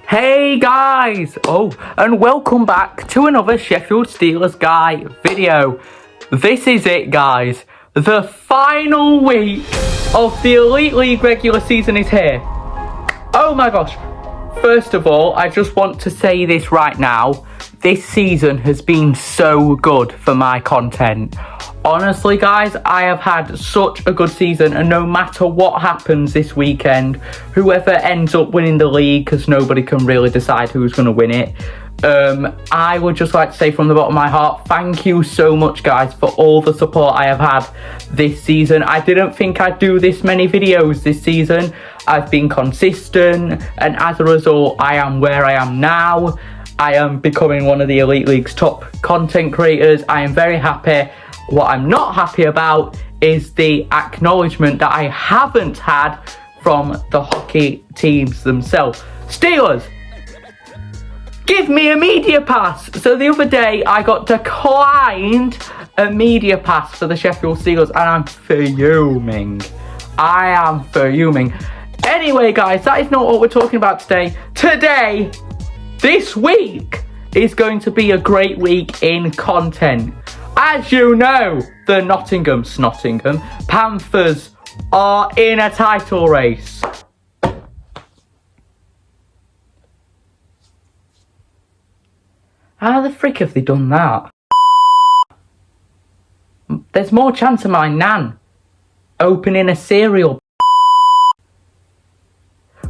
Hey guys! And welcome back to another Sheffield Steelers Guy video. This is it, guys. The final week of the Elite League regular season is here. Oh my gosh. First of all, I just want to say this right now. This season has been so good for my content. Honestly, guys, I have had such a good season, and no matter what happens this weekend, whoever ends up winning the league, because nobody can really decide who's going to win it, I would just like to say from the bottom of my heart, thank you so much, guys, for all the support I have had this season. I didn't think I'd do this many videos this season. I've been consistent, and as a result, I am where I am now. I am becoming one of the Elite League's top content creators. I am very happy. What I'm not happy about is the acknowledgement that I haven't had from the hockey teams themselves. Steelers, give me a media pass. So the other day I got declined a media pass for the Sheffield Steelers, and I'm fuming. I am fuming. Anyway, guys, that is not what we're talking about today. Today, this week is going to be a great week in content. As you know, the Nottingham Panthers are in a title race. How the frick have they done that? There's more chance of my nan opening a cereal.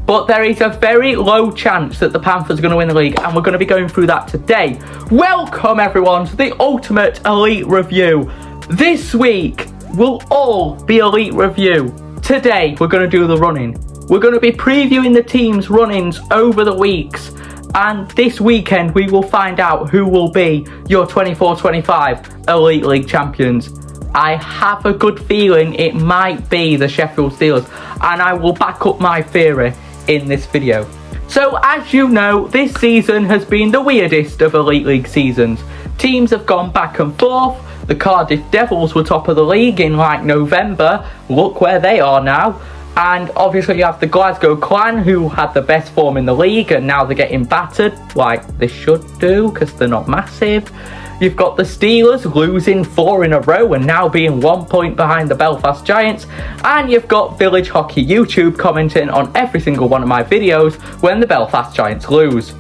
But there is a very low chance that the Panthers are going to win the league, and we're going to be going through that today. Welcome, everyone, to the Ultimate Elite Review. This week will all be Elite Review. Today, we're going to do the running. We're going to be previewing the team's run-ins over the weeks. And this weekend, we will find out who will be your 24-25 Elite League champions. I have a good feeling it might be the Sheffield Steelers, and I will back up my theory in this video. So as you know, this season has been the weirdest of Elite League seasons. Teams have gone back and forth. The Cardiff Devils were top of the league in like November. Look where they are now. And obviously you have the Glasgow Clan, who had the best form in the league, and now they're getting battered like they should do because they're not massive. You've got the Steelers losing 4 in a row and now being 1 point behind the Belfast Giants. And you've got Village Hockey YouTube commenting on every single one of my videos when the Belfast Giants lose.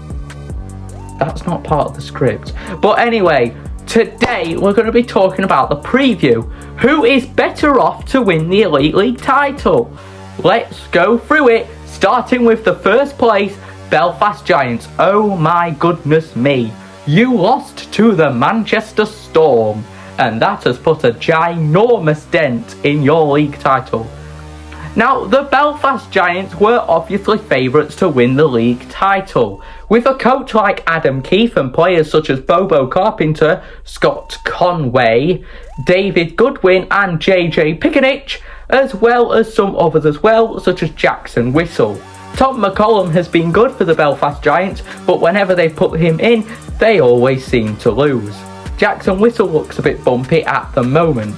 That's not part of the script. But anyway, today we're going to be talking about the preview. Who is better off to win the Elite League title? Let's go through it, starting with the first place, Belfast Giants. Oh my goodness me. You lost to the Manchester Storm, and that has put a ginormous dent in your league title. Now, the Belfast Giants were obviously favourites to win the league title. With a coach like Adam Keefe and players such as Bobo Carpenter, Scott Conway, David Goodwin and JJ Pickenich, as well as some others as well, such as Jackson Whistle. Tom McCollum has been good for the Belfast Giants, but whenever they put him in, they always seem to lose. Jackson Whistle looks a bit bumpy at the moment.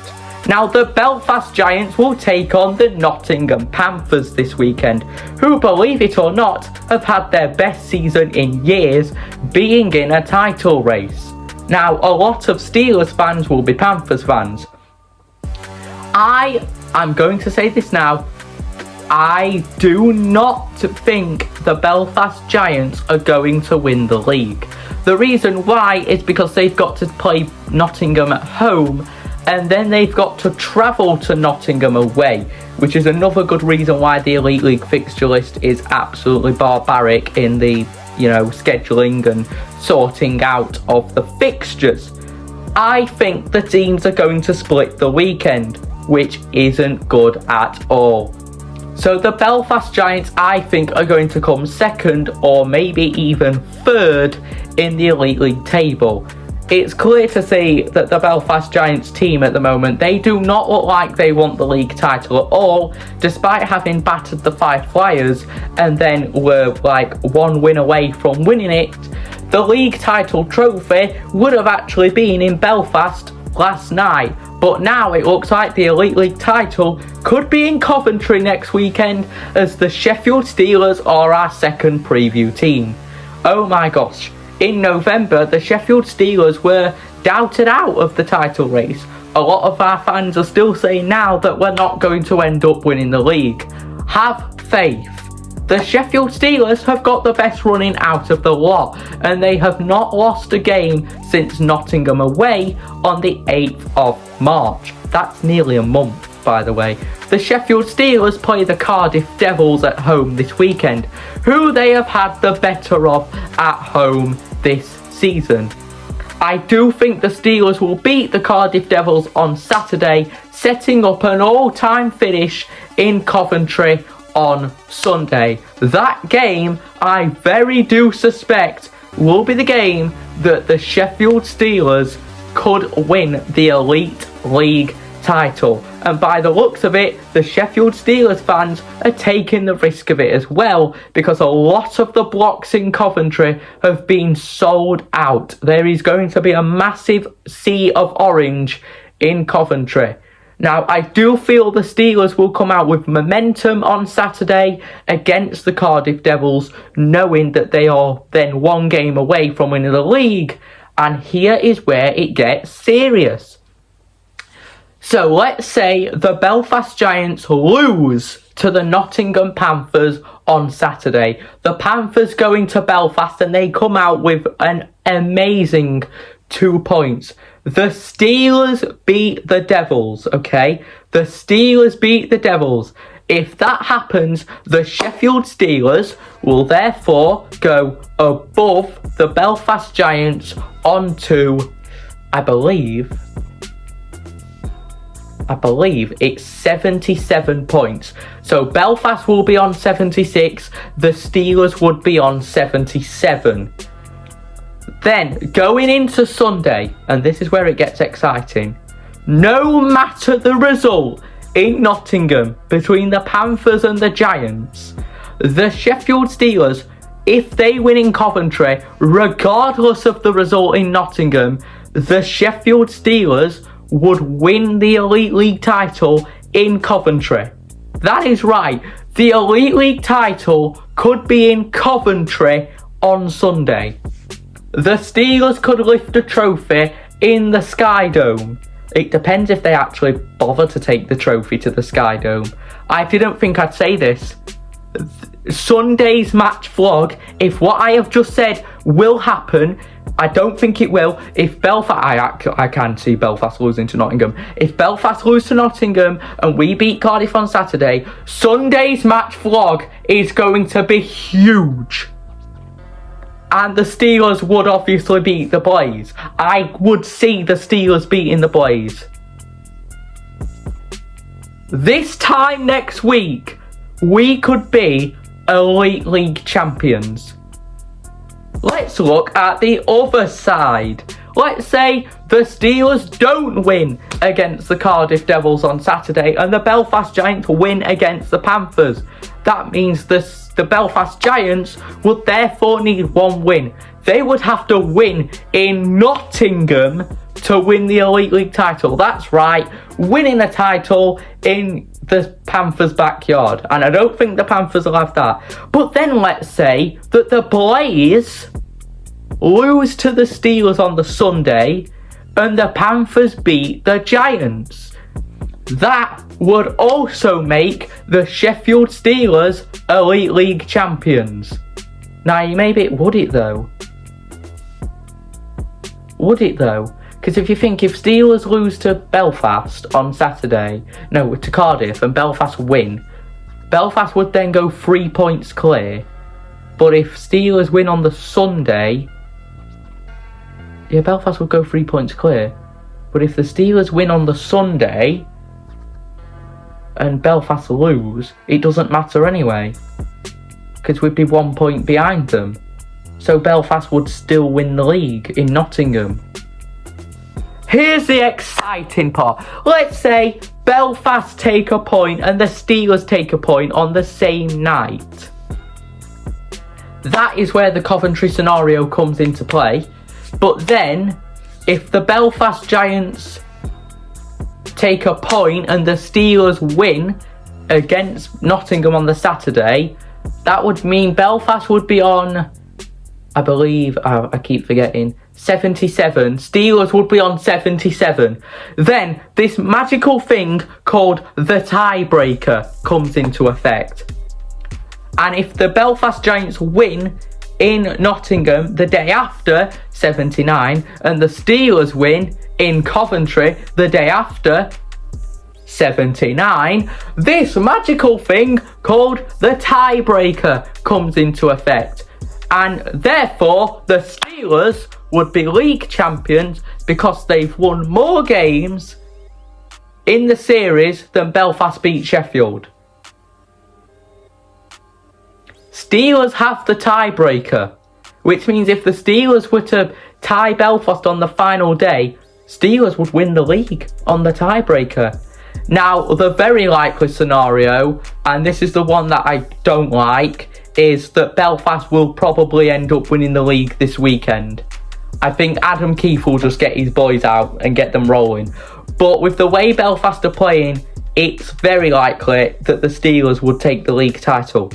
Now, the Belfast Giants will take on the Nottingham Panthers this weekend, who, believe it or not, have had their best season in years, being in a title race. Now, a lot of Steelers fans will be Panthers fans. I'm going to say this now. I do not think the Belfast Giants are going to win the league. The reason why is because they've got to play Nottingham at home, and then they've got to travel to Nottingham away, which is another good reason why the Elite League fixture list is absolutely barbaric in the, scheduling and sorting out of the fixtures. I think the teams are going to split the weekend, which isn't good at all. So the Belfast Giants, I think, are going to come second or maybe even third in the Elite League table. It's clear to see that the Belfast Giants team at the moment, they do not look like they want the league title at all, despite having battered the Fife Flyers and then were like 1 win away from winning it. The league title trophy would have actually been in Belfast last night, but now it looks like the Elite League title could be in Coventry next weekend, as the Sheffield Steelers are our second preview team. Oh my gosh. In November, the Sheffield Steelers were doubted out of the title race. A lot of our fans are still saying now that we're not going to end up winning the league. Have faith. The Sheffield Steelers have got the best running out of the lot, and they have not lost a game since Nottingham away on the 8th of March. That's nearly a month, by the way. The Sheffield Steelers play the Cardiff Devils at home this weekend, who they have had the better of at home this season. I do think the Steelers will beat the Cardiff Devils on Saturday, setting up an all-time finish in Coventry on Sunday. That game, I very do suspect, will be the game that the Sheffield Steelers could win the Elite League title. And by the looks of it, the Sheffield Steelers fans are taking the risk of it as well, because a lot of the blocks in Coventry have been sold out. There is going to be a massive sea of orange in Coventry. Now, I do feel the Steelers will come out with momentum on Saturday against the Cardiff Devils, knowing that they are then one game away from winning the league. And here is where it gets serious. So let's say the Belfast Giants lose to the Nottingham Panthers on Saturday. The Panthers go into Belfast and they come out with an amazing 2 points. The Steelers beat the Devils, okay? The Steelers beat the Devils. If that happens, the Sheffield Steelers will therefore go above the Belfast Giants onto, I believe it's 77 points. So Belfast will be on 76, the Steelers would be on 77. Then, going into Sunday, and this is where it gets exciting, no matter the result in Nottingham between the Panthers and the Giants, the Sheffield Steelers, if they win in Coventry, regardless of the result in Nottingham, the Sheffield Steelers would win the Elite League title in Coventry. That is right. The Elite League title could be in Coventry on Sunday. The Steelers could lift a trophy in the Sky Dome. It depends if they actually bother to take the trophy to the Sky Dome. I didn't think I'd say this. Sunday's match vlog, if what I have just said will happen, I don't think it will. If Belfast, I can see Belfast losing to Nottingham. If Belfast lose to Nottingham and we beat Cardiff on Saturday, Sunday's match vlog is going to be huge. And the Steelers would obviously beat the Blaze. I would see the Steelers beating the Blaze. This time next week, we could be Elite League champions. Let's look at the other side. Let's say the Steelers don't win against the Cardiff Devils on Saturday and the Belfast Giants win against the Panthers. That means the Belfast Giants would therefore need one win. They would have to win in Nottingham to win the Elite League title. That's right, winning the title in the Panthers' backyard. And I don't think the Panthers will have that. But then let's say that the Blaze lose to the Steelers on the Sunday and the Panthers beat the Giants. That would also make the Sheffield Steelers Elite League champions. Now, would it though? Would it though? Because if you think if Steelers lose to Belfast on Saturday, no, to Cardiff, and Belfast win, Belfast would then go 3 points clear. But if Steelers win on the Sunday, yeah, Belfast would go 3 points clear. But if the Steelers win on the Sunday and Belfast lose, it doesn't matter anyway, because we'd be 1 point behind them. So Belfast would still win the league in Nottingham. Here's the exciting part. Let's say Belfast take a point and the Steelers take a point on the same night. That is where the Coventry scenario comes into play. But then, if the Belfast Giants take a point and the Steelers win against Nottingham on the Saturday, that would mean Belfast would be on I believe, I keep forgetting, 77. Steelers would be on 77. Then this magical thing called the tiebreaker comes into effect. And if the Belfast Giants win in Nottingham the day after, 79, and the Steelers win in Coventry the day after, 79, this magical thing called the tiebreaker comes into effect. And therefore, the Steelers would be league champions because they've won more games in the series than Belfast beat Sheffield. Steelers have the tiebreaker, which means if the Steelers were to tie Belfast on the final day, Steelers would win the league on the tiebreaker. Now, the very likely scenario, and this is the one that I don't like, is that Belfast will probably end up winning the league this weekend. I think Adam Keefe will just get his boys out and get them rolling. But with the way Belfast are playing, it's very likely that the Steelers would take the league title.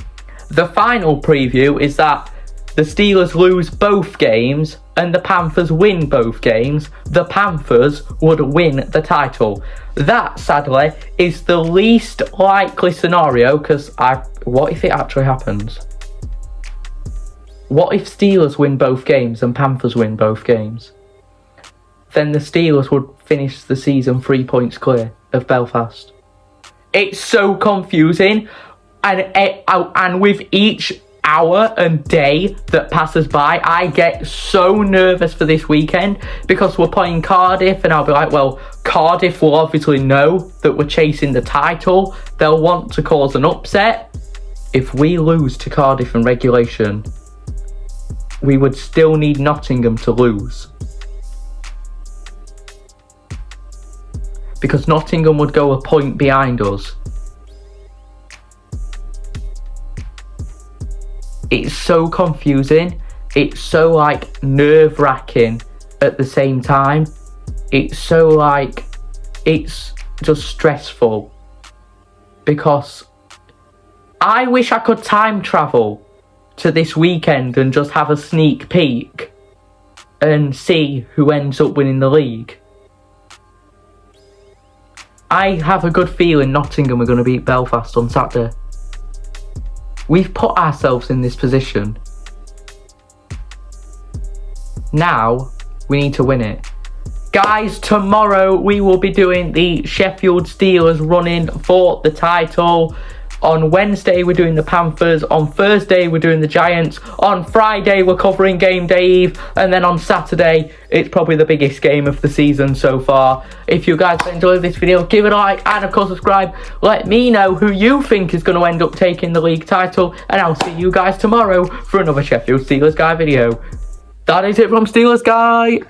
The final preview is that the Steelers lose both games and the Panthers win both games. The Panthers would win the title. That, sadly, is the least likely scenario because what if it actually happens? What if Steelers win both games and Panthers win both games? Then the Steelers would finish the season 3 points clear of Belfast. It's so confusing, and with each hour and day that passes by, I get so nervous for this weekend because we're playing Cardiff, and I'll be like, well, Cardiff will obviously know that we're chasing the title. They'll want to cause an upset. If we lose to Cardiff in regulation, we would still need Nottingham to lose. Because Nottingham would go a point behind us. It's so confusing. It's so nerve-wracking at the same time. It's so it's just stressful. Because I wish I could time travel to this weekend and just have a sneak peek and see who ends up winning the league. I have a good feeling Nottingham are going to beat Belfast on Saturday. We've put ourselves in this position. Now, we need to win it. Guys, tomorrow we will be doing the Sheffield Steelers running for the title. On Wednesday, we're doing the Panthers. On Thursday, we're doing the Giants. On Friday, we're covering Game Day Eve. And then on Saturday, it's probably the biggest game of the season so far. If you guys enjoyed this video, give it a like and, of course, subscribe. Let me know who you think is going to end up taking the league title. And I'll see you guys tomorrow for another Sheffield Steelers Guy video. That is it from Steelers Guy.